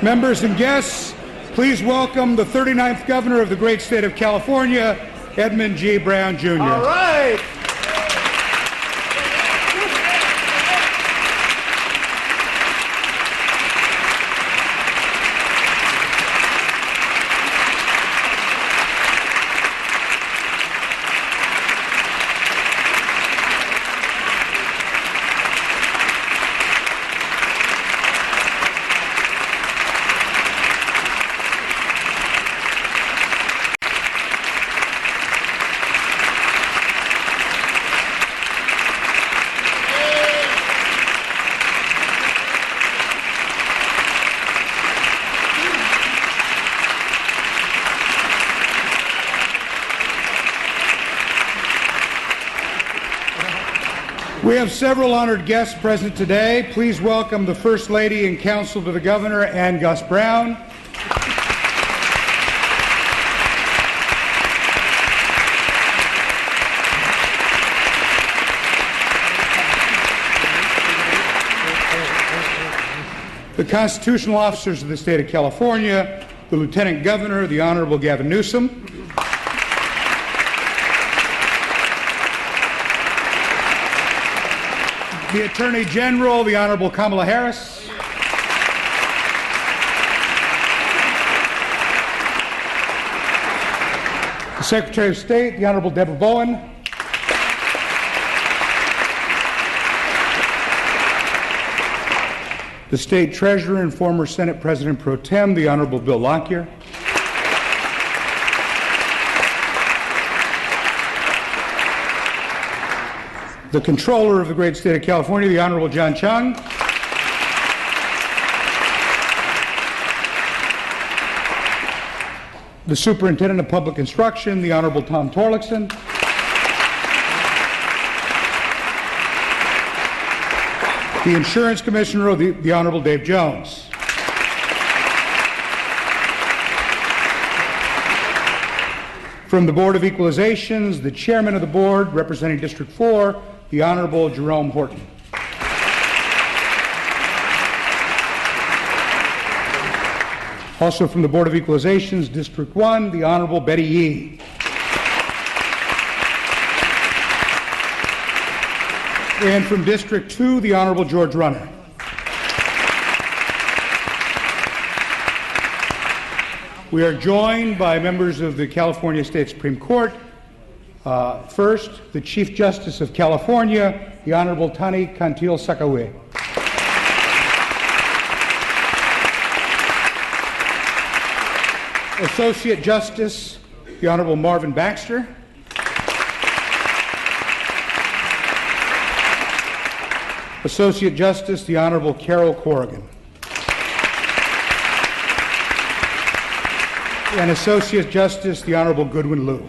Members and guests, please welcome the 39th Governor of the great state of California, Edmund G. Brown, Jr. All right. We have several honored guests present today. Please welcome the First Lady and Counsel to the Governor, Ann Gus Brown. The constitutional officers of the state of California, the Lieutenant Governor, the Honorable Gavin Newsom. The Attorney General, the Honorable Kamala Harris. The Secretary of State, the Honorable Deborah Bowen. The State Treasurer and former Senate President Pro Tem, the Honorable Bill Lockyer. The Controller of the great state of California, the Honorable John Chung. The Superintendent of Public Instruction, the Honorable Tom Torlakson. The Insurance Commissioner, the Honorable Dave Jones. From the Board of Equalizations, the Chairman of the Board, representing District 4, the Honorable Jerome Horton. Also from the Board of Equalizations, District 1, the Honorable Betty Yee. And from District 2, the Honorable George Runner. We are joined by members of the California State Supreme Court. First, the Chief Justice of California, the Honorable Tani Kantil-Sakaue. Associate Justice, the Honorable Marvin Baxter. Associate Justice, the Honorable Carol Corrigan. And Associate Justice, the Honorable Goodwin Liu.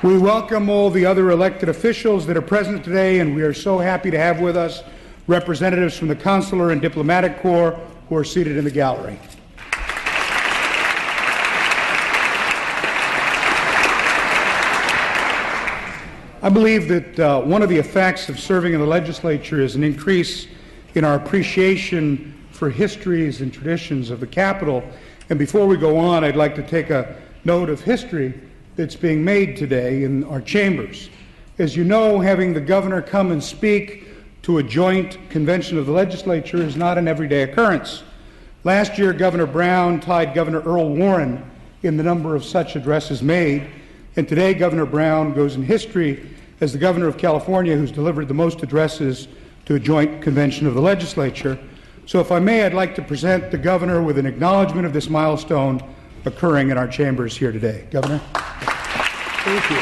We welcome all the other elected officials that are present today, and we are so happy to have with us representatives from the Consular and Diplomatic Corps who are seated in the gallery. I believe that one of the effects of serving in the legislature is an increase in our appreciation for histories and traditions of the Capitol. And before we go on, I'd like to take a note of history that's being made today in our chambers. As you know, having the governor come and speak to a joint convention of the legislature is not an everyday occurrence. Last year, Governor Brown tied Governor Earl Warren in the number of such addresses made, and today Governor Brown goes in history as the governor of California who's delivered the most addresses to a joint convention of the legislature. So if I may, I'd like to present the governor with an acknowledgement of this milestone occurring in our chambers here today. Governor. Thank you.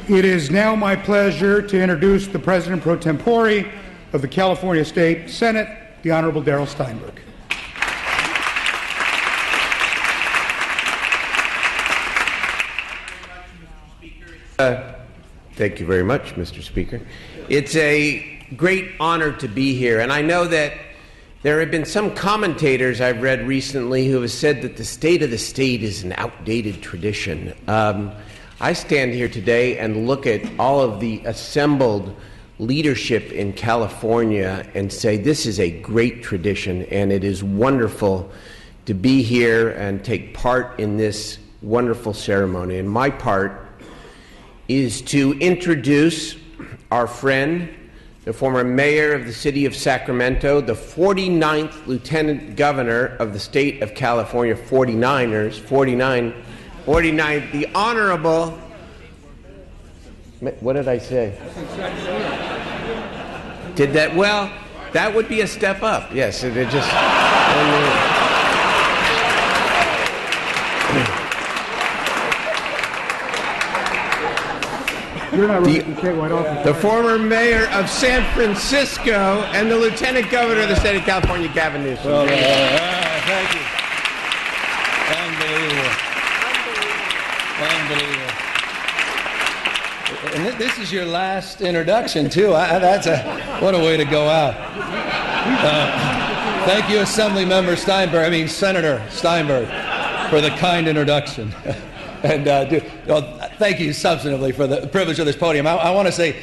It is now my pleasure to introduce the President pro tempore of the California State Senate, the Honorable Darrell Steinberg. Thank you very much, Mr. Speaker. It's a great honor to be here, and I know that there have been some commentators I've read recently who have said that the state of the state is an outdated tradition. I stand here today and look at all of the assembled leadership in California and say this is a great tradition, and it is wonderful to be here and take part in this wonderful ceremony. And my part is to introduce our friend, the former mayor of the city of Sacramento, the 49th lieutenant governor of the state of California, 49, the Honorable, what did I say? Did that, well, that would be a step up, yes, it just, the former mayor of San Francisco and the lieutenant governor of the state of California, Gavin Newsom. Well, thank you. Unbelievable. And this is your last introduction, too. What a way to go out. Thank you, Senator Steinberg, for the kind introduction. And thank you substantively for the privilege of this podium. I want to say,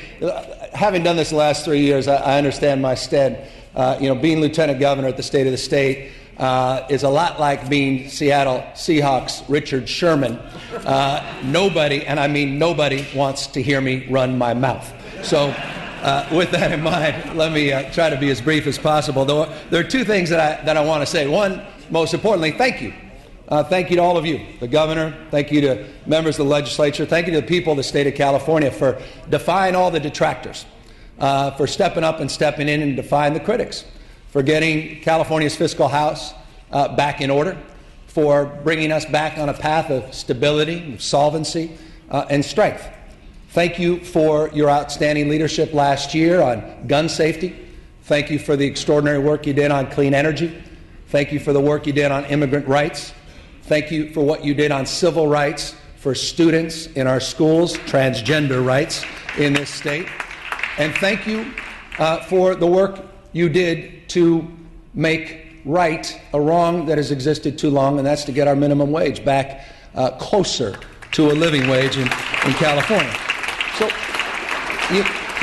having done this the last 3 years, I understand my stead. Being lieutenant governor at the state of the state is a lot like being Seattle Seahawks Richard Sherman. Nobody, and I mean nobody, wants to hear me run my mouth. So with that in mind, let me try to be as brief as possible. There are two things that I want to say. One, most importantly, thank you. Thank you to all of you, the governor. Thank you to members of the legislature. Thank you to the people of the state of California for defying all the detractors, for stepping up and stepping in and defying the critics, for getting California's fiscal house back in order, for bringing us back on a path of stability, solvency, and strength. Thank you for your outstanding leadership last year on gun safety. Thank you for the extraordinary work you did on clean energy. Thank you for the work you did on immigrant rights. Thank you for what you did on civil rights for students in our schools, transgender rights in this state. And thank you for the work you did to make right a wrong that has existed too long, and that's to get our minimum wage back closer to a living wage in California. So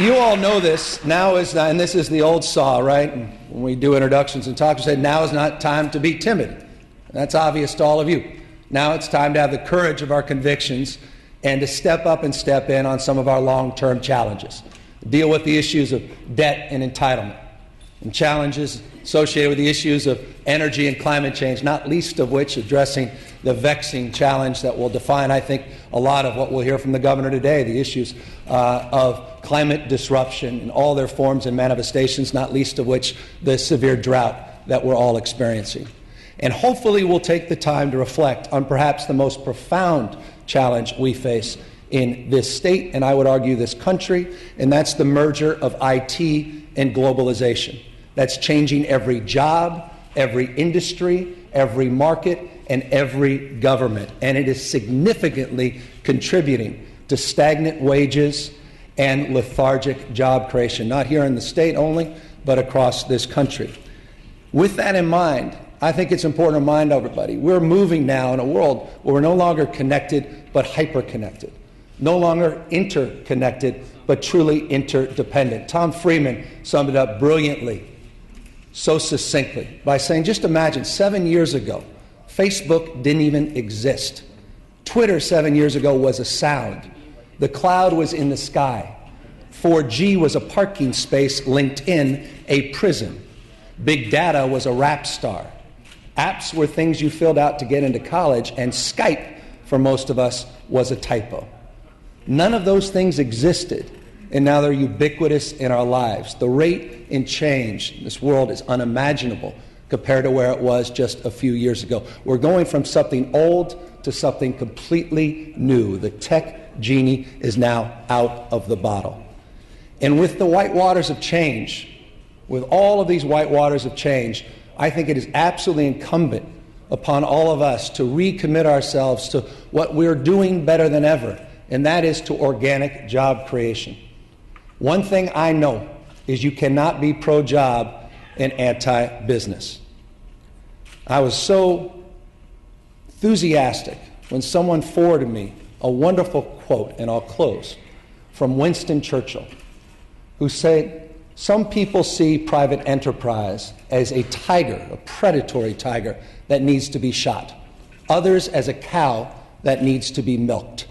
you all know this. Now is not, and this is the old saw, right? And when we do introductions and talks, we say now is not time to be timid. That's obvious to all of you. Now it's time to have the courage of our convictions and to step up and step in on some of our long-term challenges. Deal with the issues of debt and entitlement and challenges associated with the issues of energy and climate change, not least of which addressing the vexing challenge that will define, I think, a lot of what we'll hear from the governor today, the issues of climate disruption in all their forms and manifestations, not least of which the severe drought that we're all experiencing. And hopefully we'll take the time to reflect on perhaps the most profound challenge we face in this state, and I would argue this country, and that's the merger of IT and globalization. That's changing every job, every industry, every market, and every government. And it is significantly contributing to stagnant wages and lethargic job creation, not here in the state only, but across this country. With that in mind, I think it's important to remind everybody, we're moving now in a world where we're no longer connected, but hyper-connected. No longer interconnected, but truly interdependent. Tom Friedman summed it up brilliantly, so succinctly, by saying, just imagine 7 years ago, Facebook didn't even exist. Twitter 7 years ago was a sound. The cloud was in the sky. 4G was a parking space. LinkedIn, a prison. Big data was a rap star. Apps were things you filled out to get into college, and Skype, for most of us, was a typo. None of those things existed, and now they're ubiquitous in our lives. The rate in change in this world is unimaginable compared to where it was just a few years ago. We're going from something old to something completely new. The tech genie is now out of the bottle. And with the white waters of change, with all of these white waters of change, I think it is absolutely incumbent upon all of us to recommit ourselves to what we're doing better than ever, and that is to organic job creation. One thing I know is you cannot be pro-job and anti-business. I was so enthusiastic when someone forwarded me a wonderful quote, and I'll close, from Winston Churchill, who said, "Some people see private enterprise as a tiger, a predatory tiger that needs to be shot. Others as a cow that needs to be milked.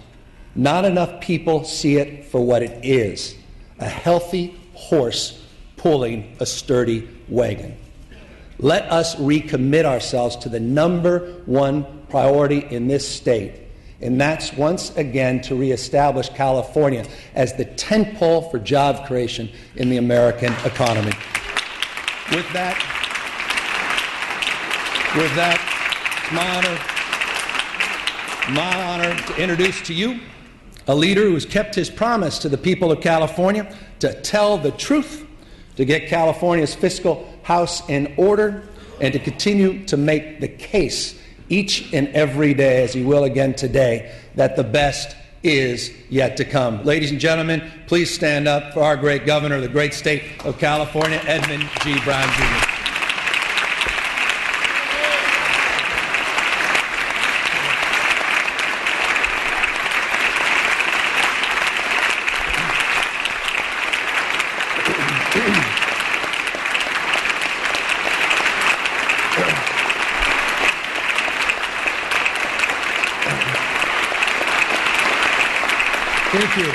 Not enough people see it for what it is, a healthy horse pulling a sturdy wagon." Let us recommit ourselves to the number one priority in this state, and that's once again to reestablish California as the tentpole for job creation in the American economy. With that, it's my honor to introduce to you a leader who has kept his promise to the people of California to tell the truth, to get California's fiscal house in order, and to continue to make the case each and every day, as he will again today, that the best is yet to come. Ladies and gentlemen, please stand up for our great governor of the great state of California, Edmund G. Brown, Jr. Thank you.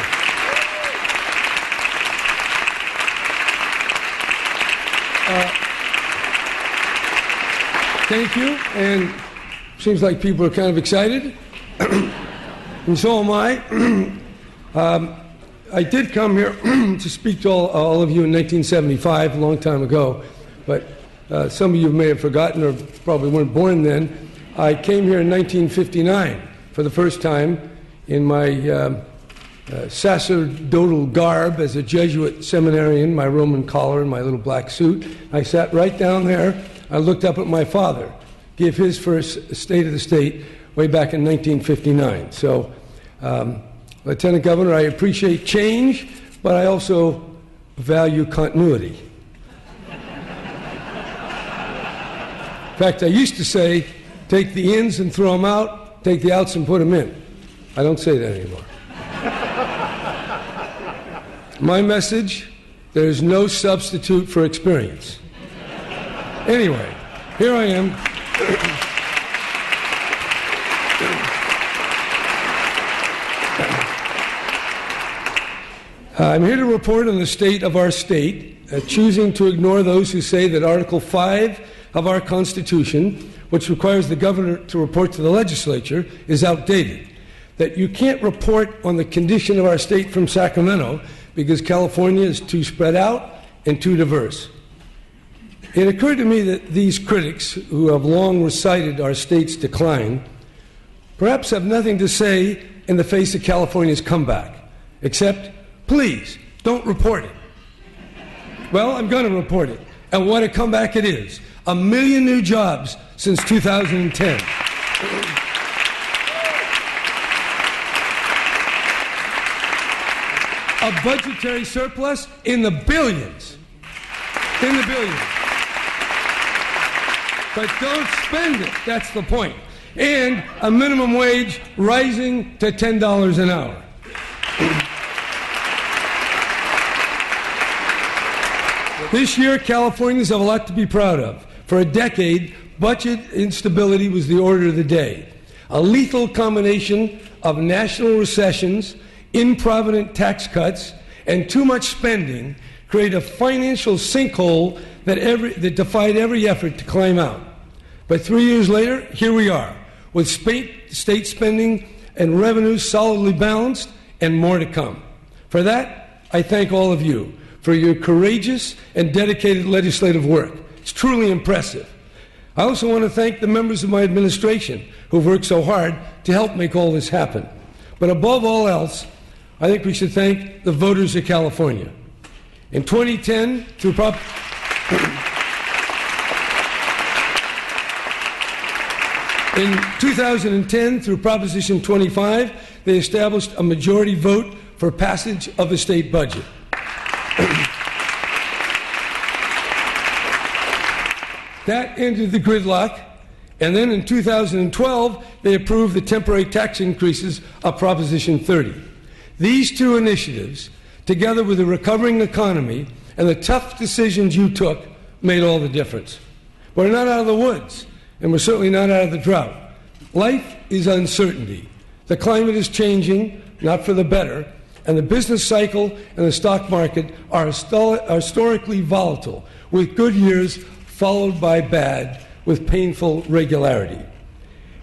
Thank you, and seems like people are kind of excited, and so am I. I did come here to speak to all of you in 1975, a long time ago, but some of you may have forgotten or probably weren't born then. I came here in 1959 for the first time in my sacerdotal garb as a Jesuit seminarian, my Roman collar and my little black suit. I sat right down there. I looked up at my father, give his first State of the State way back in 1959. So, Lieutenant Governor, I appreciate change, but I also value continuity. In fact, I used to say, take the ins and throw them out, take the outs and put them in. I don't say that anymore. My message, there's no substitute for experience. Anyway, here I am. I'm here to report on the state of our state, choosing to ignore those who say that Article 5 of our Constitution, which requires the governor to report to the legislature, is outdated. That you can't report on the condition of our state from Sacramento because California is too spread out and too diverse. It occurred to me that these critics, who have long recited our state's decline, perhaps have nothing to say in the face of California's comeback, except, please, don't report it. Well, I'm going to report it, and what a comeback it is. 1 million new jobs since 2010. A budgetary surplus in the billions. In the billions. But don't spend it, that's the point. And a minimum wage rising to $10 an hour. This year, Californians have a lot to be proud of. For a decade, budget instability was the order of the day. A lethal combination of national recessions, improvident tax cuts, and too much spending create a financial sinkhole that defied every effort to climb out. But 3 years later, here we are, with state spending and revenues solidly balanced and more to come. For that, I thank all of you for your courageous and dedicated legislative work. It's truly impressive. I also want to thank the members of my administration who've worked so hard to help make all this happen. But above all else, I think we should thank the voters of California. In 2010, through Prop... In 2010, through Proposition 25, they established a majority vote for passage of the state budget. That ended the gridlock, and then in 2012, they approved the temporary tax increases of Proposition 30. These two initiatives, together with the recovering economy and the tough decisions you took, made all the difference. We're not out of the woods, and we're certainly not out of the drought. Life is uncertainty. The climate is changing, not for the better, and the business cycle and the stock market are historically volatile, with good years followed by bad, with painful regularity.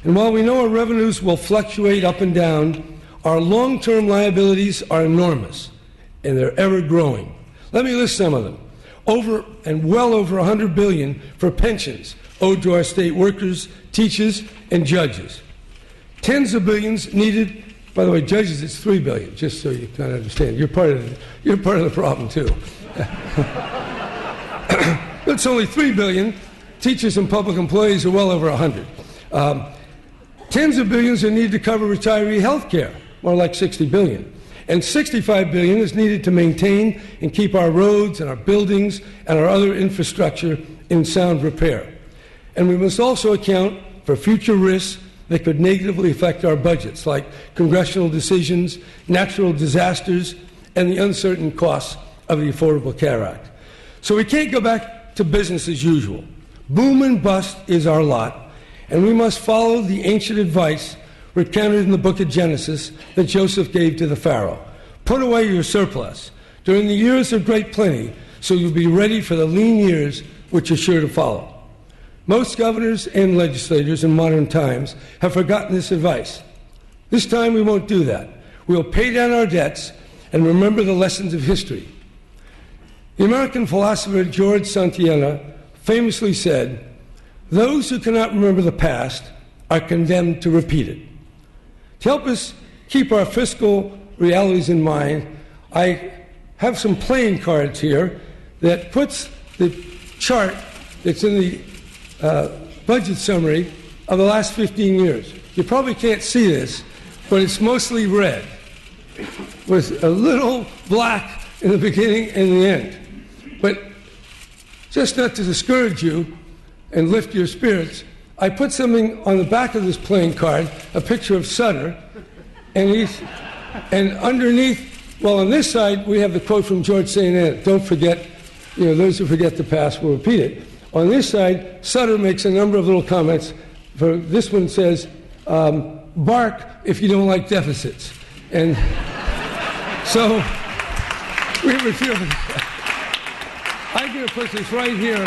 And while we know our revenues will fluctuate up and down, our long-term liabilities are enormous, and they're ever growing. Let me list some of them. Well over $100 billion for pensions owed to our state workers, teachers, and judges. Tens of billions needed. By the way, judges, it's $3 billion, just so you kind of understand. You're part of the problem too. It's only $3 billion. Teachers and public employees are well over 100. Tens of billions are needed to cover retiree health care, more like $60 billion. And $65 billion is needed to maintain and keep our roads and our buildings and our other infrastructure in sound repair. And we must also account for future risks that could negatively affect our budgets, like congressional decisions, natural disasters, and the uncertain costs of the Affordable Care Act. So we can't go back to business as usual. Boom and bust is our lot, and we must follow the ancient advice recounted in the book of Genesis that Joseph gave to the Pharaoh. Put away your surplus during the years of great plenty, so you'll be ready for the lean years which are sure to follow. Most governors and legislators in modern times have forgotten this advice. This time we won't do that. We'll pay down our debts and remember the lessons of history. The American philosopher George Santayana famously said, "Those who cannot remember the past are condemned to repeat it." To help us keep our fiscal realities in mind, I have some playing cards here that puts the chart that's in the budget summary of the last 15 years. You probably can't see this, but it's mostly red with a little black in the beginning and the end. But just not to discourage you and lift your spirits, I put something on the back of this playing card, a picture of Sutter, and underneath, well, on this side, we have the quote from George St. Anne, "Don't forget, those who forget the past will repeat it." On this side, Sutter makes a number of little comments. This one says, "Bark if you don't like deficits." And so we were feeling I'm going to put this right here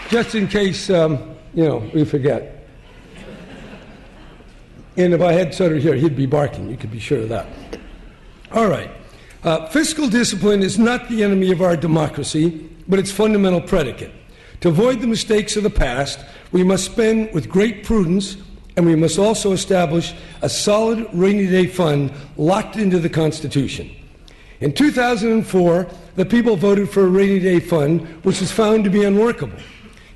just in case, we forget. And if I had Sutter here, he'd be barking. You could be sure of that. All right. Fiscal discipline is not the enemy of our democracy, but its fundamental predicate. To avoid the mistakes of the past, we must spend with great prudence, and we must also establish a solid rainy day fund locked into the Constitution. In 2004, the people voted for a rainy day fund, which was found to be unworkable.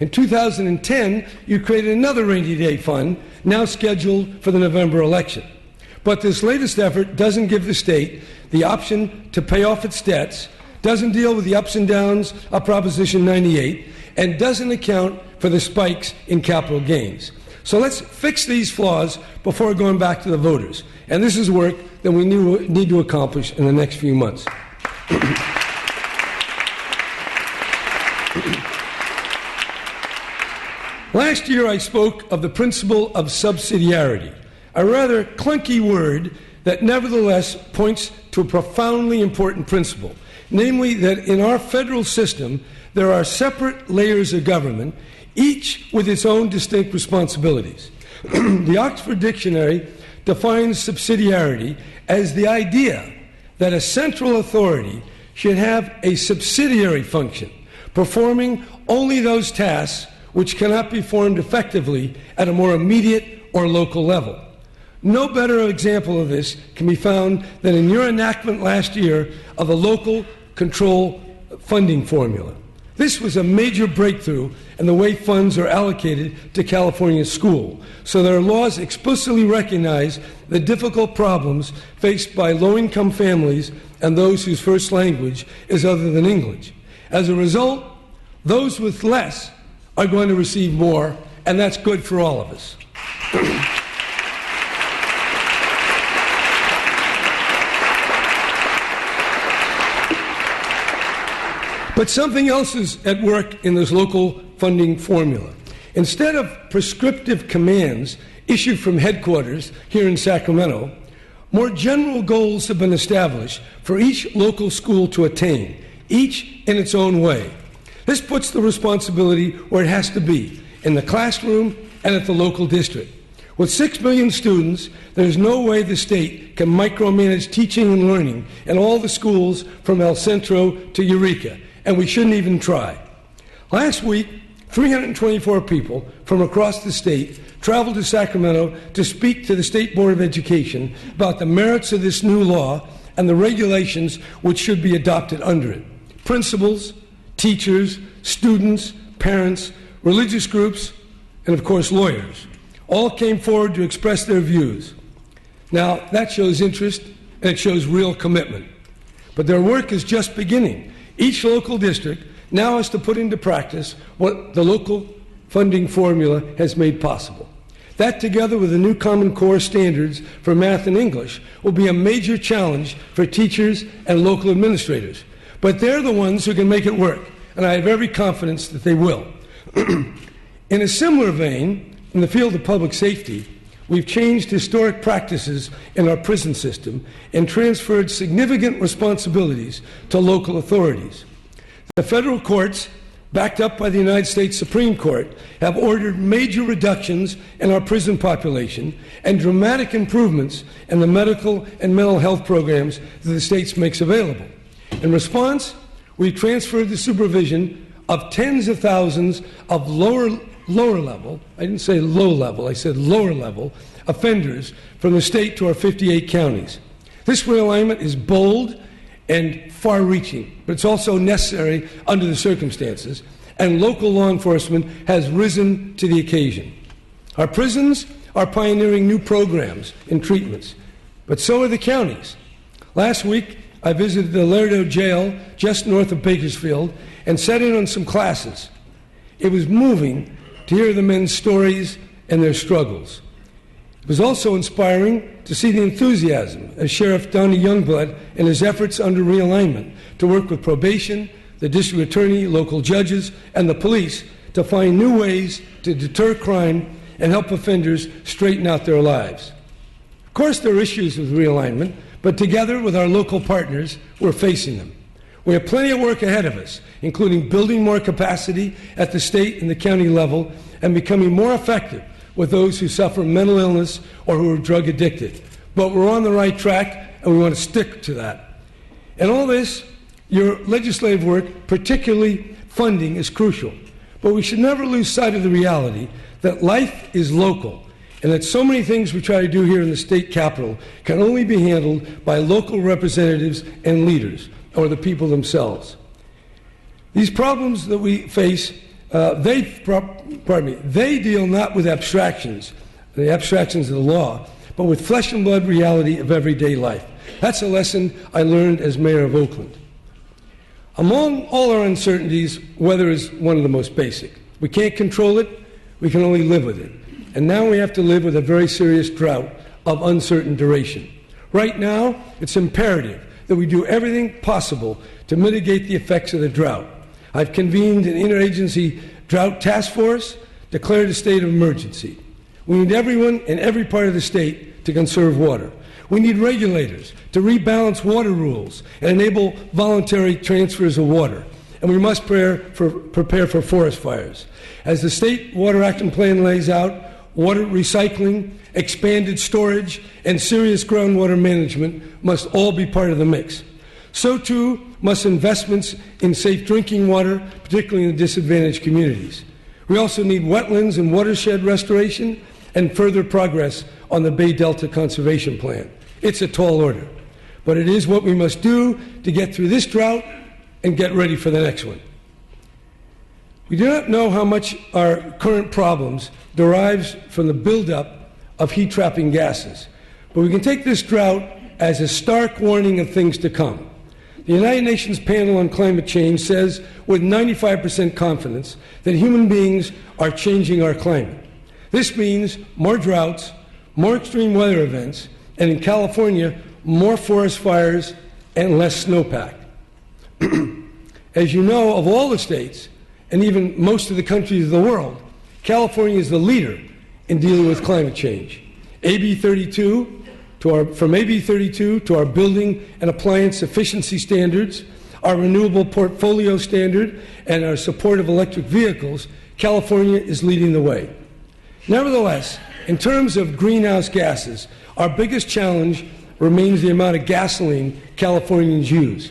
In 2010, you created another rainy day fund, now scheduled for the November election. But this latest effort doesn't give the state the option to pay off its debts, doesn't deal with the ups and downs of Proposition 98, and doesn't account for the spikes in capital gains. So let's fix these flaws before going back to the voters. And this is work that we need to accomplish in the next few months. Last year I spoke of the principle of subsidiarity, a rather clunky word that nevertheless points to a profoundly important principle, namely that in our federal system there are separate layers of government, each with its own distinct responsibilities. The Oxford Dictionary defines subsidiarity as the idea that a central authority should have a subsidiary function, performing only those tasks which cannot be performed effectively at a more immediate or local level. No better example of this can be found than in your enactment last year of the local control funding formula. This was a major breakthrough in the way funds are allocated to California school, so their laws explicitly recognize the difficult problems faced by low-income families and those whose first language is other than English. As a result, those with less are going to receive more, and that's good for all of us. But something else is at work in this local funding formula. Instead of prescriptive commands issued from headquarters here in Sacramento, more general goals have been established for each local school to attain, each in its own way. This puts the responsibility where it has to be, in the classroom and at the local district. With 6 million students, there's no way the state can micromanage teaching and learning in all the schools from El Centro to Eureka, and we shouldn't even try. Last week, 324 people from across the state traveled to Sacramento to speak to the State Board of Education about the merits of this new law and the regulations which should be adopted under it. Principals, teachers, students, parents, religious groups, and of course lawyers all came forward to express their views. Now, that shows interest and it shows real commitment. But their work is just beginning. Each local district now has to put into practice what the local funding formula has made possible. That, together with the new Common Core standards for math and English, will be a major challenge for teachers and local administrators. But they're the ones who can make it work, and I have every confidence that they will. In a similar vein, in the field of public safety, we've changed historic practices in our prison system and transferred significant responsibilities to local authorities. The federal courts, backed up by the United States Supreme Court, have ordered major reductions in our prison population and dramatic improvements in the medical and mental health programs that the state makes available. In response, we transferred the supervision of tens of thousands of lower level, I didn't say low level, I said lower level, offenders from the state to our 58 counties. This realignment is bold and far-reaching, but it's also necessary under the circumstances, and local law enforcement has risen to the occasion. Our prisons are pioneering new programs and treatments, but so are the counties. Last week, I visited the Laredo jail just north of Bakersfield and sat in on some classes. It was moving to hear the men's stories and their struggles. It was also inspiring to see the enthusiasm of Sheriff Donnie Youngblood and his efforts under realignment to work with probation, the district attorney, local judges, and the police to find new ways to deter crime and help offenders straighten out their lives. Of course, there are issues with realignment, but together with our local partners, we're facing them. We have plenty of work ahead of us, including building more capacity at the state and the county level and becoming more effective with those who suffer mental illness or who are drug addicted. But we're on the right track, and we want to stick to that. And all this, your legislative work, particularly funding, is crucial. But we should never lose sight of the reality that life is local, and that so many things we try to do here in the state capitol can only be handled by local representatives and leaders, or the people themselves. These problems that we face, they deal not with abstractions, the abstractions of the law, but with flesh and blood reality of everyday life. That's a lesson I learned as mayor of Oakland. Among all our uncertainties, weather is one of the most basic. We can't control it, we can only live with it. And now we have to live with a very serious drought of uncertain duration. Right now, it's imperative that we do everything possible to mitigate the effects of the drought. I've convened an interagency drought task force, declared a state of emergency. We need everyone in every part of the state to conserve water. We need regulators to rebalance water rules and enable voluntary transfers of water. And we must prepare for forest fires. As the State Water Action Plan lays out, water recycling, expanded storage, and serious groundwater management must all be part of the mix. So too must investments in safe drinking water, particularly in the disadvantaged communities. We also need wetlands and watershed restoration and further progress on the Bay Delta Conservation Plan. It's a tall order, but it is what we must do to get through this drought and get ready for the next one. We do not know how much our current problems derives from the buildup of heat-trapping gases, but we can take this drought as a stark warning of things to come. The United Nations Panel on Climate Change says with 95% confidence that human beings are changing our climate. This means more droughts, more extreme weather events, and in California, more forest fires and less snowpack. As you know, of all the states, and even most of the countries of the world, California is the leader in dealing with climate change. From AB 32 to our building and appliance efficiency standards, our renewable portfolio standard, and our support of electric vehicles, California is leading the way. Nevertheless, in terms of greenhouse gases, our biggest challenge remains the amount of gasoline Californians use.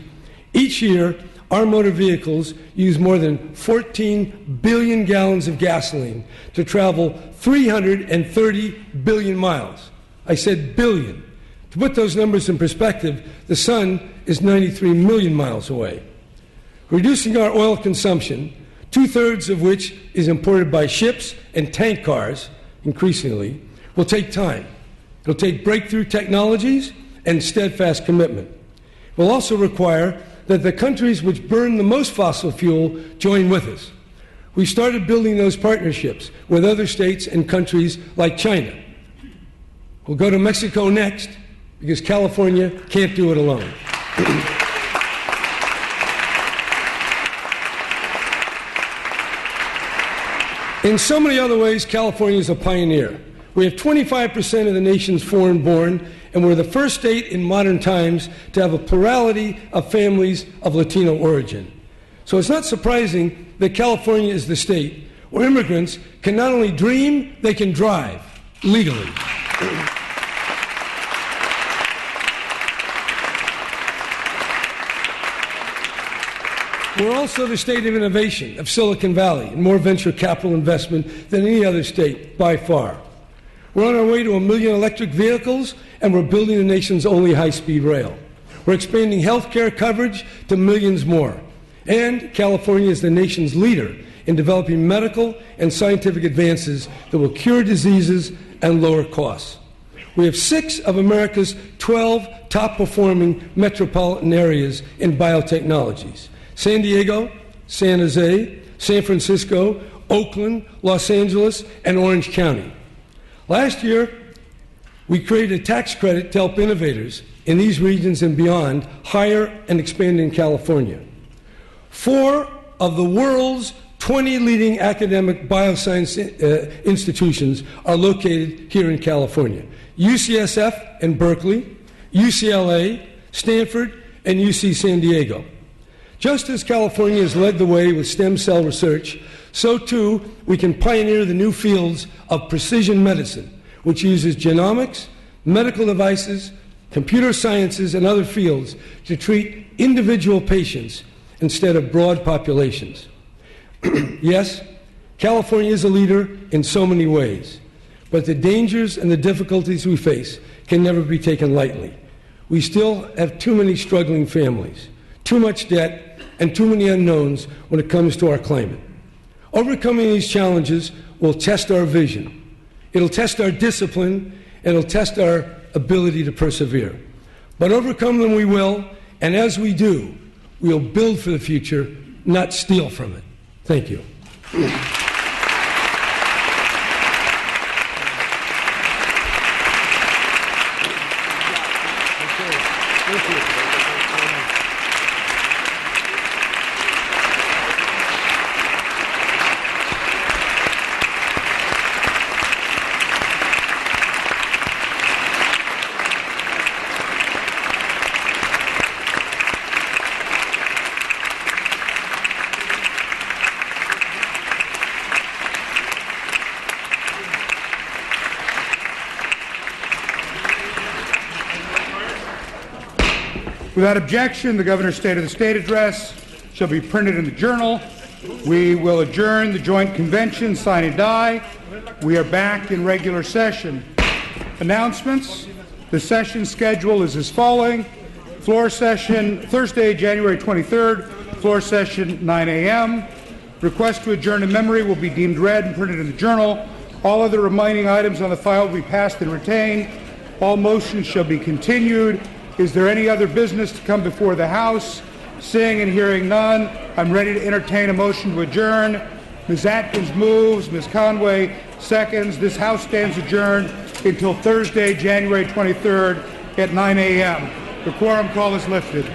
Each year, our motor vehicles use more than 14 billion gallons of gasoline to travel 330 billion miles. I said billion. To put those numbers in perspective, the sun is 93 million miles away. Reducing our oil consumption, two-thirds of which is imported by ships and tank cars, increasingly, will take time. It'll take breakthrough technologies and steadfast commitment. It will also require that the countries which burn the most fossil fuel join with us. We started building those partnerships with other states and countries like China. We'll go to Mexico next because California can't do it alone. In so many other ways, California is a pioneer. We have 25% of the nation's foreign-born, and we're the first state in modern times to have a plurality of families of Latino origin. So it's not surprising that California is the state where immigrants can not only dream, they can drive legally. We're also the state of innovation, of Silicon Valley, and more venture capital investment than any other state, by far. We're on our way to 1 million electric vehicles, and we're building the nation's only high-speed rail. We're expanding health care coverage to millions more. And California is the nation's leader in developing medical and scientific advances that will cure diseases and lower costs. We have 6 of America's 12 top-performing metropolitan areas in biotechnologies: San Diego, San Jose, San Francisco, Oakland, Los Angeles, and Orange County. Last year, we created a tax credit to help innovators in these regions and beyond hire and expand in California. 4 of the world's 20 leading academic bioscience institutions are located here in California: UCSF in Berkeley, UCLA, Stanford, and UC San Diego. Just as California has led the way with stem cell research, so too we can pioneer the new fields of precision medicine, which uses genomics, medical devices, computer sciences, and other fields to treat individual patients instead of broad populations. Yes, California is a leader in so many ways, but the dangers and the difficulties we face can never be taken lightly. We still have too many struggling families, too much debt, and too many unknowns when it comes to our climate. Overcoming these challenges will test our vision. It'll test our discipline, and it'll test our ability to persevere. But overcome them we will, and as we do, we'll build for the future, not steal from it. Thank you. Without objection, the Governor's State of the State address shall be printed in the Journal. We will adjourn the joint convention, sign and die. We are back in regular session. Announcements. The session schedule is as following. Floor session Thursday, January 23rd, floor session 9 a.m. Request to adjourn in memory will be deemed read and printed in the Journal. All other remaining items on the file will be passed and retained. All motions shall be continued. Is there any other business to come before the House? Seeing and hearing none, I'm ready to entertain a motion to adjourn. Ms. Atkins moves. Ms. Conway seconds. This House stands adjourned until Thursday, January 23rd at 9 a.m. The quorum call is lifted.